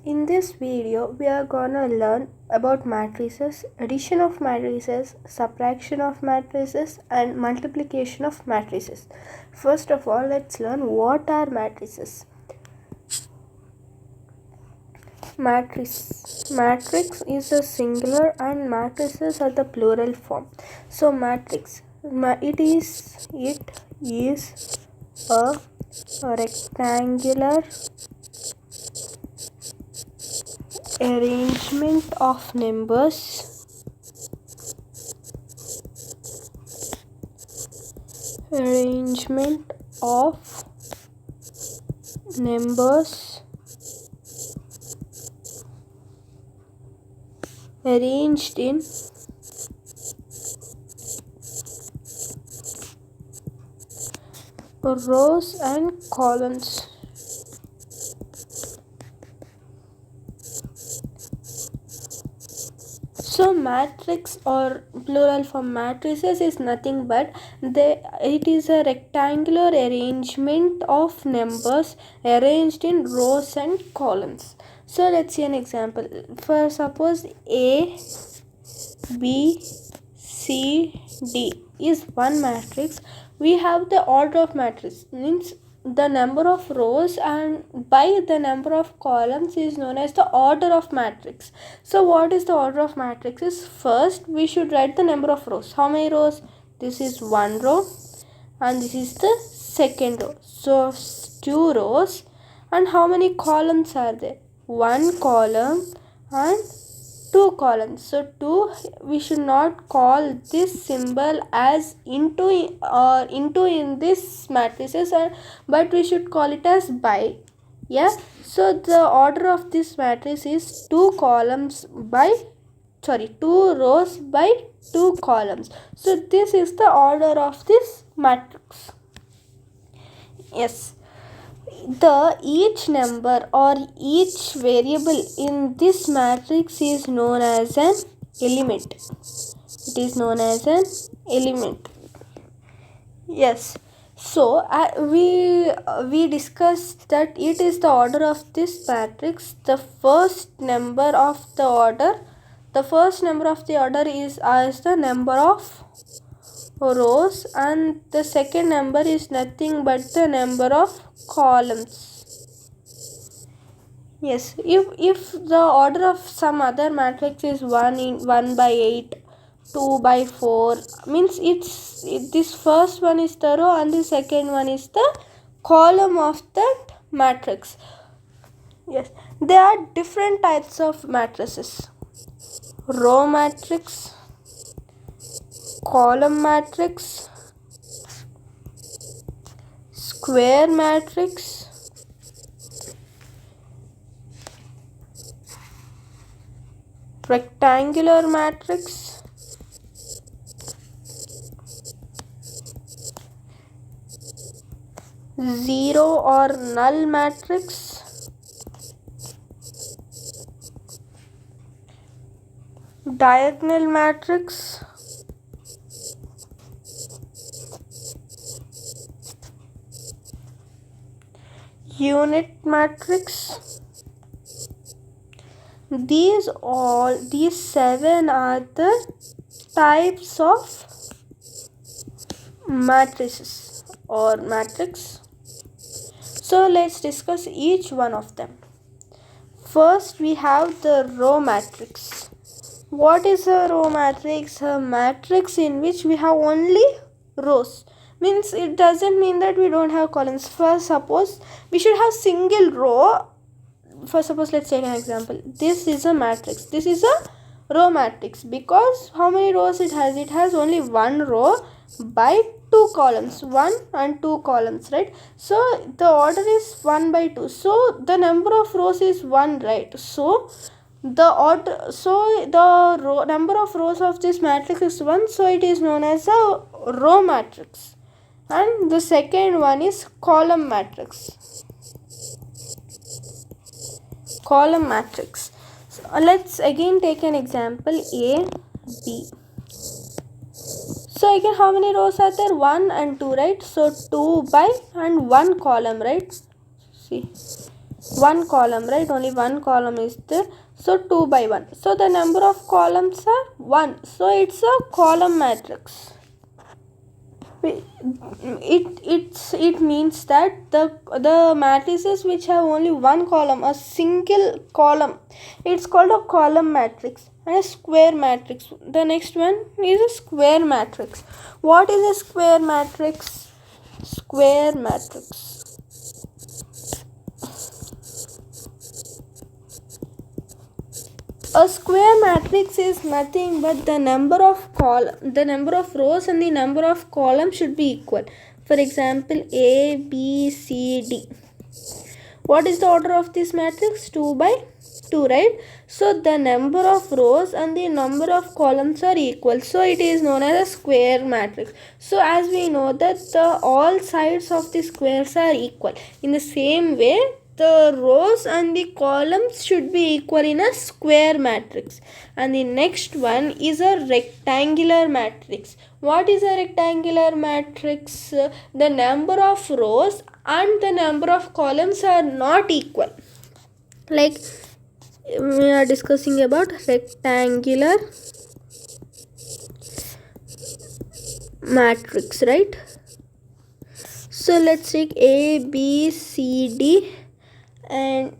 In this video, we are gonna learn about matrices, addition of matrices, subtraction of matrices, and multiplication of matrices. First of all, let's learn what are matrices. Matrix is a singular and matrices are the plural form. So matrix, it is a rectangular arrangement of numbers arranged in rows and columns. So matrix or plural form matrices is nothing but it is a rectangular arrangement of numbers arranged in rows and columns. So let's see an example. For suppose A, B, C, D is one matrix. We have the order of matrix, means the number of rows and by the number of columns is known as the order of matrix. So what is the order of matrix is, first we should write the number of rows. How many rows? This is one row and this is the second row. So two rows. And how many columns are there? One column and two columns. So two, we should not call this symbol as into in this matrices, but we should call it as by. Yeah, so the order of this matrix is two rows by two columns. So this is the order of this matrix. Yes, each number or each variable in this matrix is known as an element. It is known as an element. Yes. So we discussed that it is the order of this matrix. The first number of the order is as the number of rows, and the second number is nothing but the number of columns. Yes, if the order of some other matrix is 1 by 8, 2 by 4, means this first one is the row and the second one is the column of that matrix. Yes, there are different types of matrices: row matrix, column matrix, square matrix, rectangular matrix, zero or null matrix, diagonal matrix, unit matrix. These 7 are the types of matrices or matrix. So let's discuss each one of them. First we have the row matrix. What is a row matrix? A matrix in which we have only rows. Means it doesn't mean that we don't have columns. First, suppose we should have single row. First, suppose let's take an example. This is a matrix. This is a row matrix because how many rows it has? It has only one row by two columns, 1 and 2 columns, right? So the order is 1 by 2. So the number of rows is 1, right? So the number of rows of this matrix is 1, so it is known as a row matrix. And the second one is column matrix. Column matrix. So let's again take an example: A, B. So again, how many rows are there? 1 and 2, right? So 2 by and 1 column, right? See, one column, right? Only one column is there. So 2 by 1. So the number of columns are 1. So it's a column matrix. It means that the matrices which have only one column, a single column, it's called a column matrix. And a square matrix, the next one is a square matrix. What is a square matrix? Square matrix, a square matrix is nothing but the number of rows and the number of columns should be equal. For example, A, B, C, D. What is the order of this matrix? 2 by 2, right? So the number of rows and the number of columns are equal. So it is known as a square matrix. So as we know that all sides of the squares are equal. In the same way, the rows and the columns should be equal in a square matrix. And the next one is a rectangular matrix. What is a rectangular matrix? The number of rows and the number of columns are not equal. Like we are discussing about rectangular matrix, right? So let's take A, B, C, D and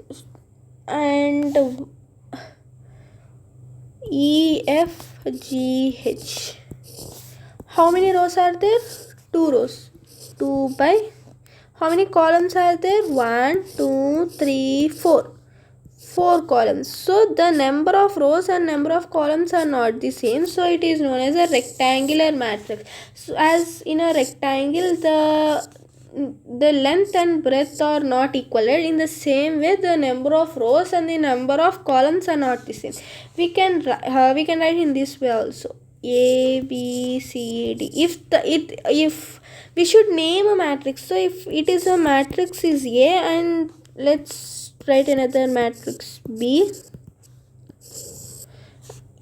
E, F, G, H. How many rows are there? 2 rows. 2 by, how many columns are there? 1, 2, 3, 4. 4 columns. So the number of rows and number of columns are not the same. So it is known as a rectangular matrix. So as in a rectangle, the length and breadth are not equal. In the same way, the number of rows and the number of columns are not the same. We can write in this way also. A, B, C, D. If we should name a matrix. So if it is a matrix is A, and let's write another matrix B,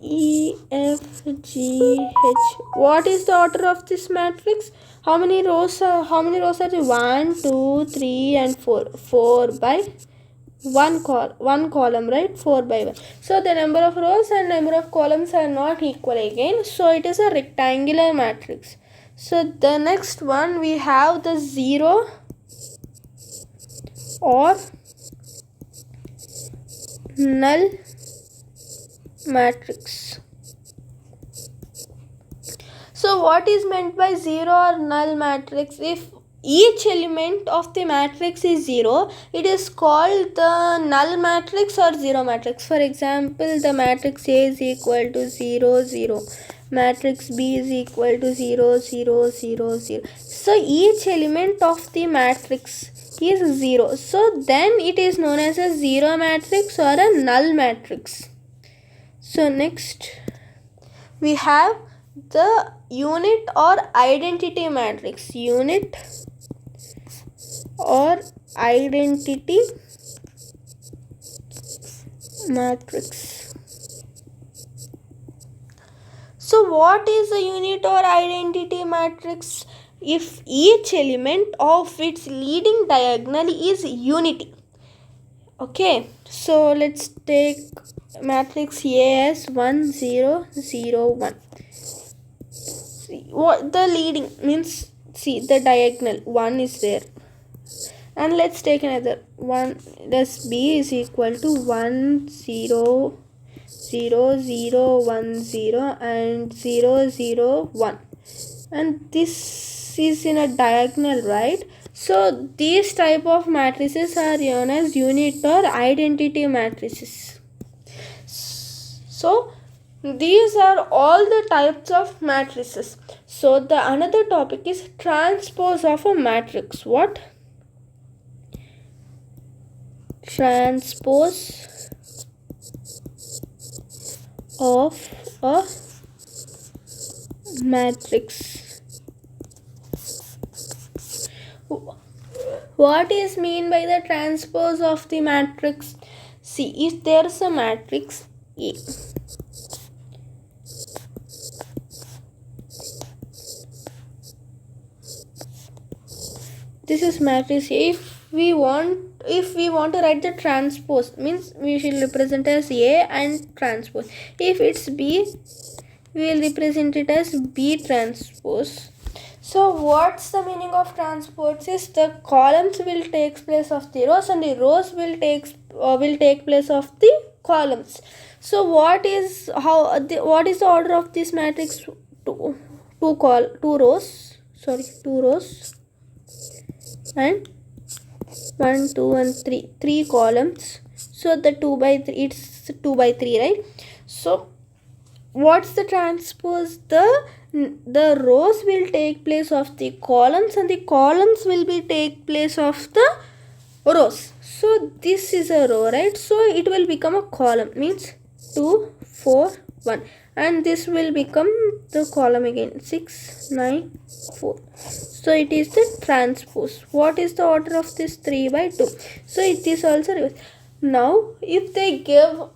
E, F, G, H. What is the order of this matrix? How many rows are there? 1, 2, 3 and 4. 4 by one column, right? 4 by 1. So the number of rows and number of columns are not equal again. So it is a rectangular matrix. So the next one we have the zero or null matrix. So what is meant by zero or null matrix? If each element of the matrix is 0, it is called the null matrix or zero matrix. For example, the matrix A is equal to 0, 0. Matrix B is equal to 0, 0, 0, 0. So each element of the matrix is 0. So then it is known as a zero matrix or a null matrix. So next we have the unit or identity matrix. Unit or identity matrix. So what is a unit or identity matrix? If each element of its leading diagonal is unity. Okay, so let's take matrix A as 1, 0, 0, 1. See, what the leading means, see the diagonal 1 is there. And let's take another one. Thus B is equal to 1, 0, 0, 0, 1, 0 and 0, 0, 1. And this is in a diagonal, right? So these type of matrices are known as unit or identity matrices. So these are all the types of matrices. So the another topic is transpose of a matrix. What? Transpose of a matrix. What is mean by the transpose of the matrix? See, if there is a matrix A, this is matrix A. If we want if we want to write the transpose, means we should represent as A and transpose. If it's B, we will represent it as B transpose. So what's the meaning of transpose is the columns will take place of the rows and the rows will take place of the columns. So what is the order of this matrix? Two rows and 1 2 and 3 columns. So the 2 by 3, it's 2 by 3, right? So what's the transpose? The rows will take place of the columns and the columns will be take place of the rows. So this is a row, right? So it will become a column, means 2 4 1, and this will become the column again, 6 9 4. So it is the transpose. What is the order of this? 3 by 2. So it is also reversed. Now if they give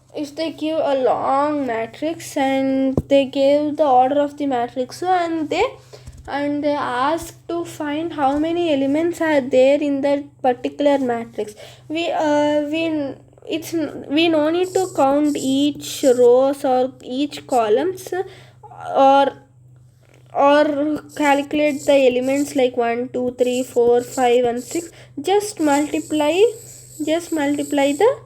a long matrix and they give the order of the matrix, so and they ask to find how many elements are there in that particular matrix, we no need to count each rows or each columns, or calculate the elements like 1 2 3 4 5 and 6. Just multiply the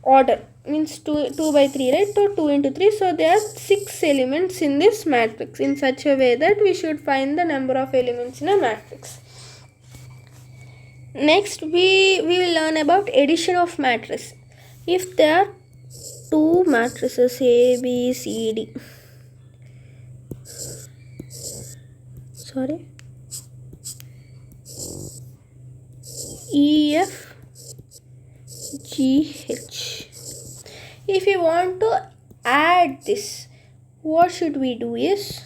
order, means 2 by 3, right? So 2 into 3, so there are 6 elements in this matrix, in such a way that we should find the number of elements in a matrix. Next we will learn about addition of matrices. If there are two matrices A B C D, E F G H, if we want to add this, what should we do is,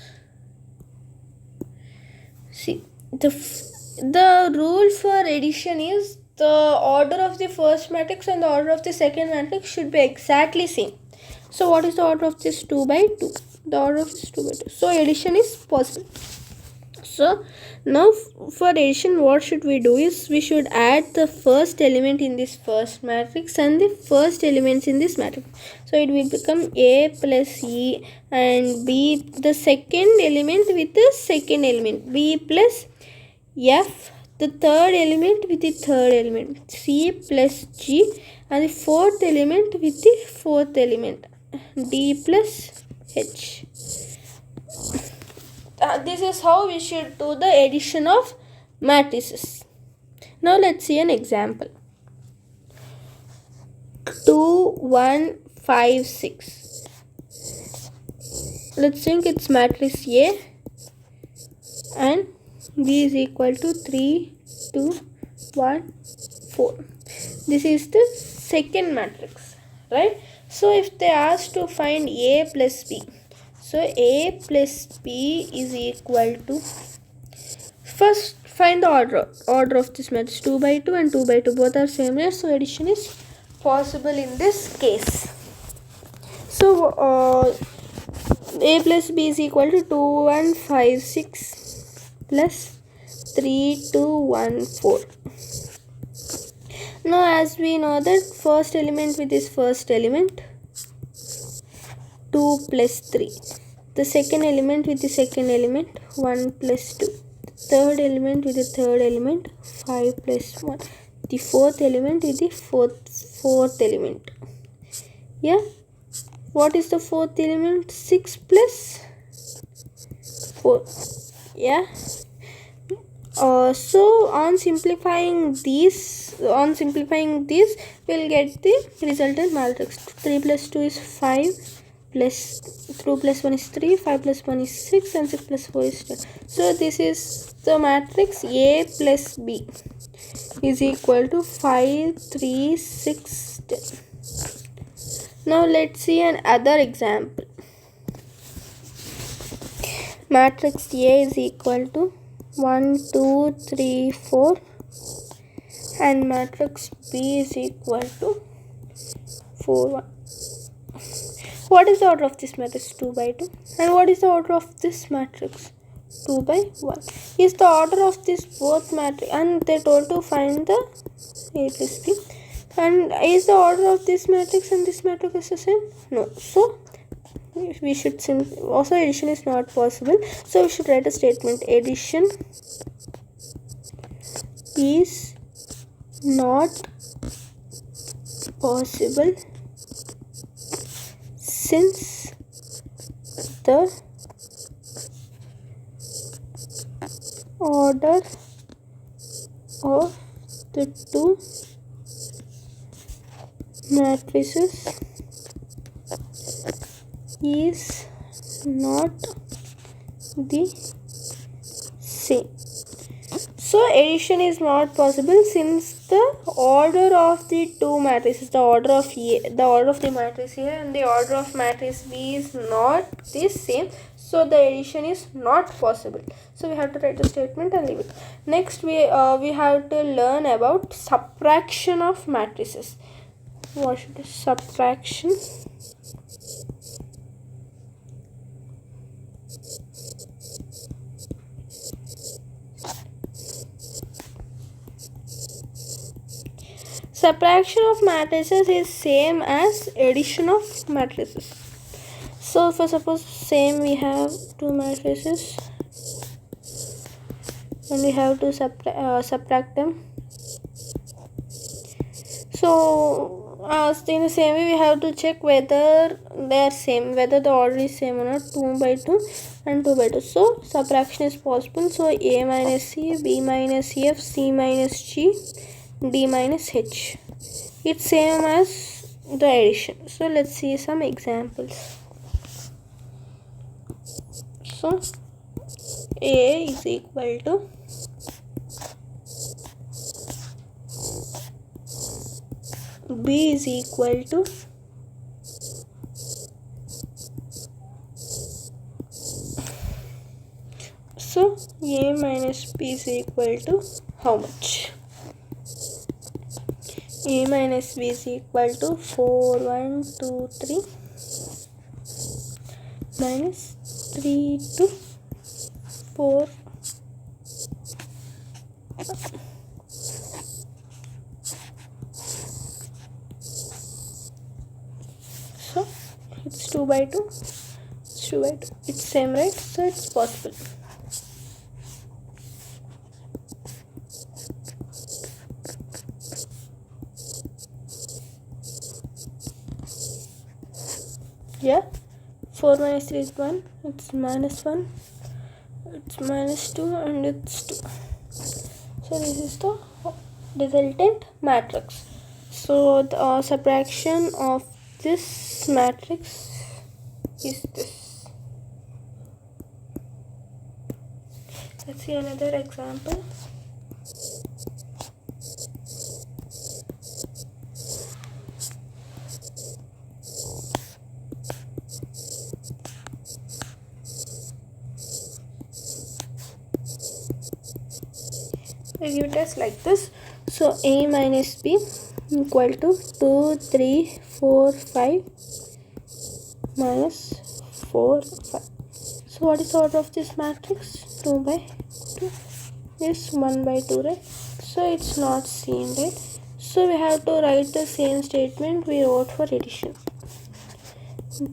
see, the rule for addition is the order of the first matrix and the order of the second matrix should be exactly same. So what is the order of this? 2 by 2. The order of this 2 by 2. So addition is possible. So now for addition, what should we do is, we should add the first element in this first matrix and the first elements in this matrix. So it will become A plus E, and B, the second element with the second element, B plus F, the third element with the third element, C plus G, and the fourth element with the fourth element, D plus H. This is how we should do the addition of matrices. Now let's see an example. 2 1 5 6. Let's think it's matrix A and B is equal to 3 2 1 4. This is the second matrix, right? So if they ask to find A plus B, so A plus B is equal to, first find the order of this matrix. 2 by 2 and 2 by 2 both are same, right? So addition is possible in this case. So A plus B is equal to 2 1 5 6 plus 3 2 1 4. Now as we know that first element with this first element, 2 plus 3. The second element with the second element, 1 plus 2. The third element with the third element, 5 plus 1. The fourth element with the fourth element. Yeah. What is the fourth element? 6 plus 4. Yeah. So on simplifying this, we'll get the resultant matrix. 3 plus 2 is 5, plus 2 plus 1 is 3, 5 plus 1 is 6, and 6 plus 4 is 10. So this is the matrix A plus B is equal to 5 3 6 10. Now let's see another example. Matrix A is equal to 1 2 3 4 and matrix B is equal to 4 1. What is the order of this matrix? 2 by 2. And what is the order of this matrix? 2 by 1 is the order of this both matrix, and they told to find the A plus B. And is the order of this matrix and this matrix is the same? No. So we should also addition is not possible, so we should write a statement: addition is not possible since the order of the two matrices is not the same. So addition is not possible since the order of the two matrices, the order of the matrix A and the order of matrix B is not the same. So the addition is not possible. So we have to write the statement and leave it. Next we have to learn about subtraction of matrices. What should be subtraction? Subtraction of matrices is same as addition of matrices. So for suppose same we have two matrices and we have to subtract them. So in the same way we have to check whether they are same, whether the order is same or not. 2 by 2 and 2 by 2. So subtraction is possible. So A minus C, B minus F, C minus G, D minus H. It's same as the addition. So let's see some examples. So A is equal to B is equal to so A minus B is equal to how much? A minus B is equal to 4, 1, 2, 3 minus 3 to 4. So it's 2 by 2. It's 2 by 2. It's same, right? So it's possible. Yeah, 4 minus 3 is 1, it's minus 1, it's minus 2 and it's 2. So this is the resultant matrix. So the subtraction of this matrix is this. Let's see another example. We give it as like this. So A minus B equal to 2, 3, 4, 5 minus 4, 5. So what is the order of this matrix? 2 by 2 is 1 by 2, right? So it's not seen, right? So we have to write the same statement we wrote for addition.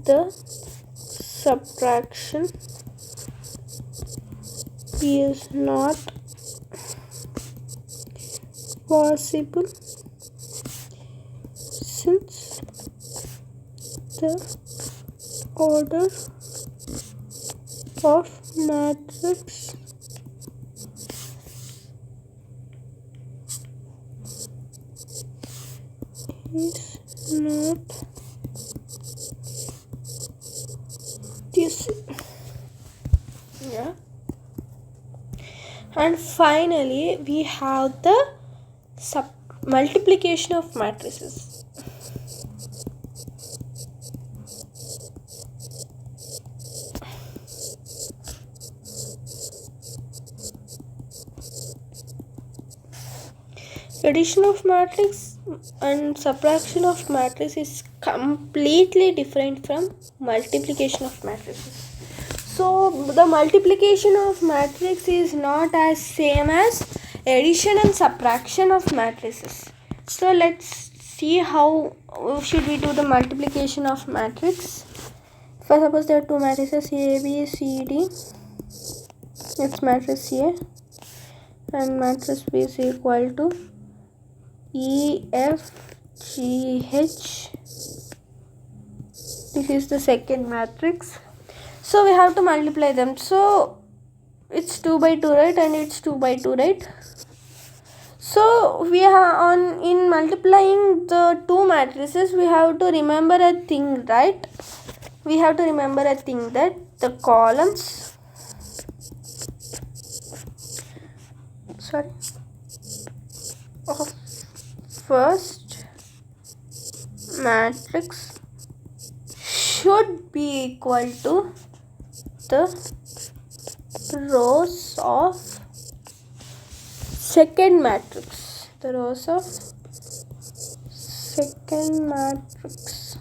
The subtraction is not possible since the order of matrix is not this. Yeah. And finally we have the multiplication of matrices. Addition of matrix and subtraction of matrix is completely different from multiplication of matrices. So the multiplication of matrix is not as same as addition and subtraction of matrices. So let's see how should we do the multiplication of matrix. For suppose there are two matrices A, B, C, D. It's matrix A and matrix B is equal to E, F, G, H. This is the second matrix. So we have to multiply them. So it's 2 by 2, right? And it's 2 by 2, right? So we are in multiplying the two matrices, we have to remember a thing, right? We have to remember a thing that the columns of first matrix should be equal to the rows of second matrix. The rows of second matrix.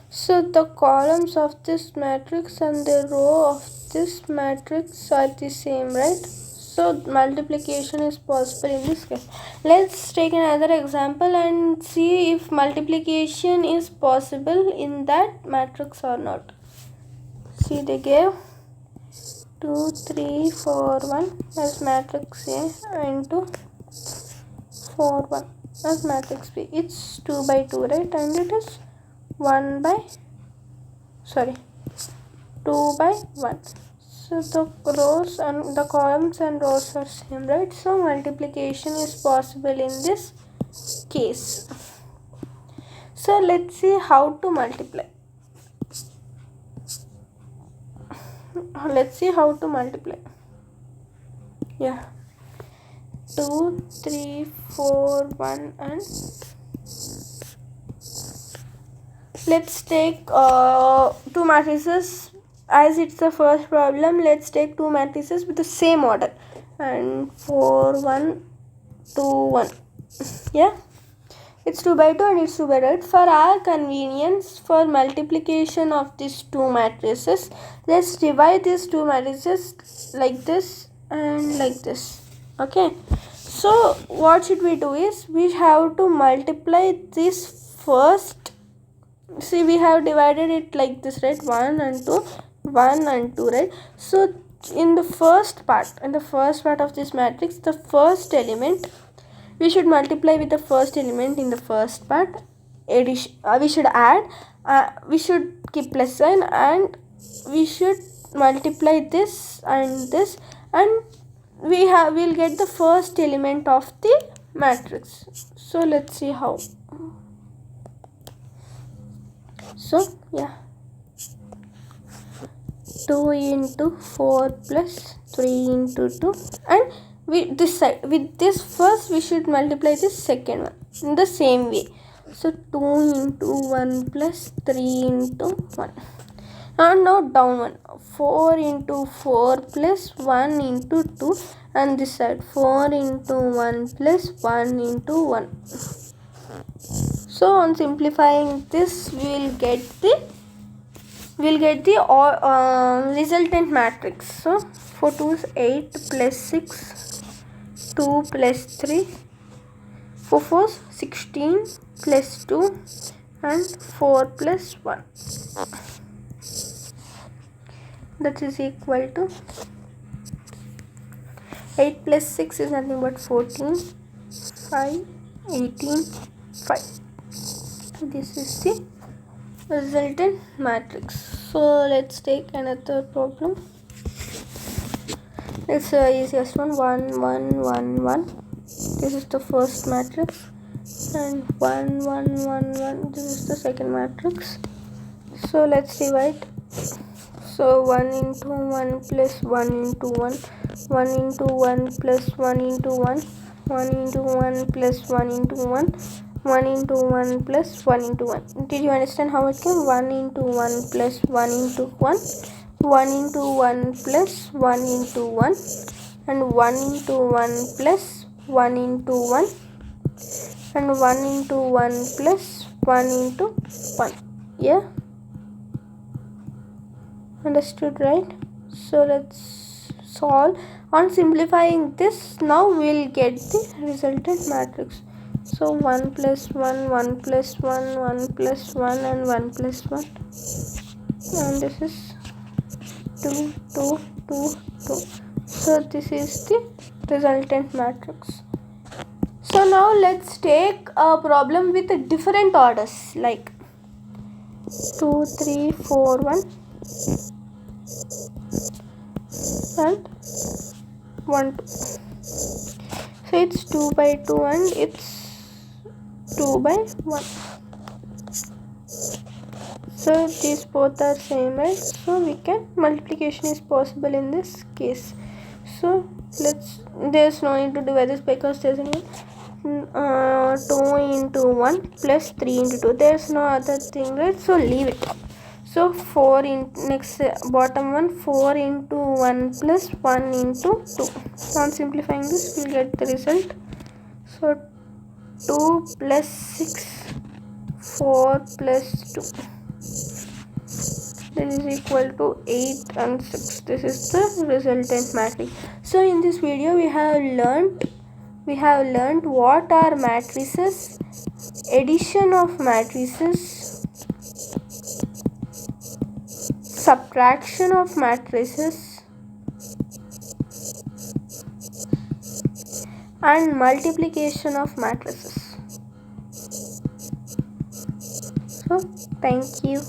So the columns of this matrix and the row of this matrix are the same, right? So multiplication is possible in this case. Let's take another example and see if multiplication is possible in that matrix or not. See, they gave 2, 3, 4, 1 as matrix A into 4, 1 as matrix B. It's 2 by 2, right? And it is 2 by 1. So the rows and the columns and rows are same, right? So multiplication is possible in this case. So let's see how to multiply. Let's see how to multiply. Yeah, 2, 3, 4, 1 and let's take two matrices. As it's the first problem, let's take two matrices with the same order and 4, 1, 2, 1. Yeah, it's 2 by 2 and it's 2 by 2. For our convenience, for multiplication of these two matrices, let's divide these two matrices like this and like this. Okay, so what should we do is we have to multiply this first. See, we have divided it like this, right? 1 and 2, 1 and 2, right? So in the first part of this matrix, the first element, we should multiply with the first element in the first part. Addition, we should add, we should keep plus sign, and we should multiply this and this, and we'll get the first element of the matrix. So let's see how. So yeah, 2 into 4 plus 3 into 2, and with this first we should multiply this second one in the same way. So 2 into 1 plus 3 into 1. Now down one, 4 into 4 plus 1 into 2, and this side 4 into 1 plus 1 into 1. So on simplifying this, we'll get the resultant matrix. So 4 2 is 8 plus 6, 2 plus 3, 4 4 is 16 plus 2 and 4 plus 1. That is equal to 8 plus 6 is nothing but 14, 5, 18, 5. This is the resultant matrix. So let's take another problem. It's the easiest one. 1 1 1 1. This is the first matrix, and 1 1 1 1. This is the second matrix. So let's divide. So 1 into 1 plus 1 into 1, 1 into 1 plus 1 into 1, 1 into 1 plus 1 into 1, 1 into 1 plus 1 into 1. Did you understand how it came? 1 into 1 plus 1 into 1, 1 into 1 plus 1 into 1, and 1 into 1 plus 1 into 1, and 1 into 1 plus 1 into 1. Yeah. Understood, right? So let's solve. On simplifying this, now we'll get the resultant matrix. So 1 plus 1, 1 plus 1, 1 plus 1 and 1 plus 1, and this is 2, 2, 2, 2. So this is the resultant matrix. So now let's take a problem with different orders like 2, 3, 4, 1 and 1, 2. So it's 2 by 2 and it's 2 by 1. So these both are same, right? So we can, multiplication is possible in this case. So there's no need to divide this because there's only 2 into 1 plus 3 into 2. There's no other thing, right? So leave it. So 4 in next bottom one, 4 into 1 plus 1 into 2. On simplifying this, we'll get the result. So 2 plus 6, 4 plus 2. This is equal to 8 and 6. This is the resultant matrix. So in this video we have learned what are matrices, addition of matrices, subtraction of matrices, and multiplication of matrices. So thank you.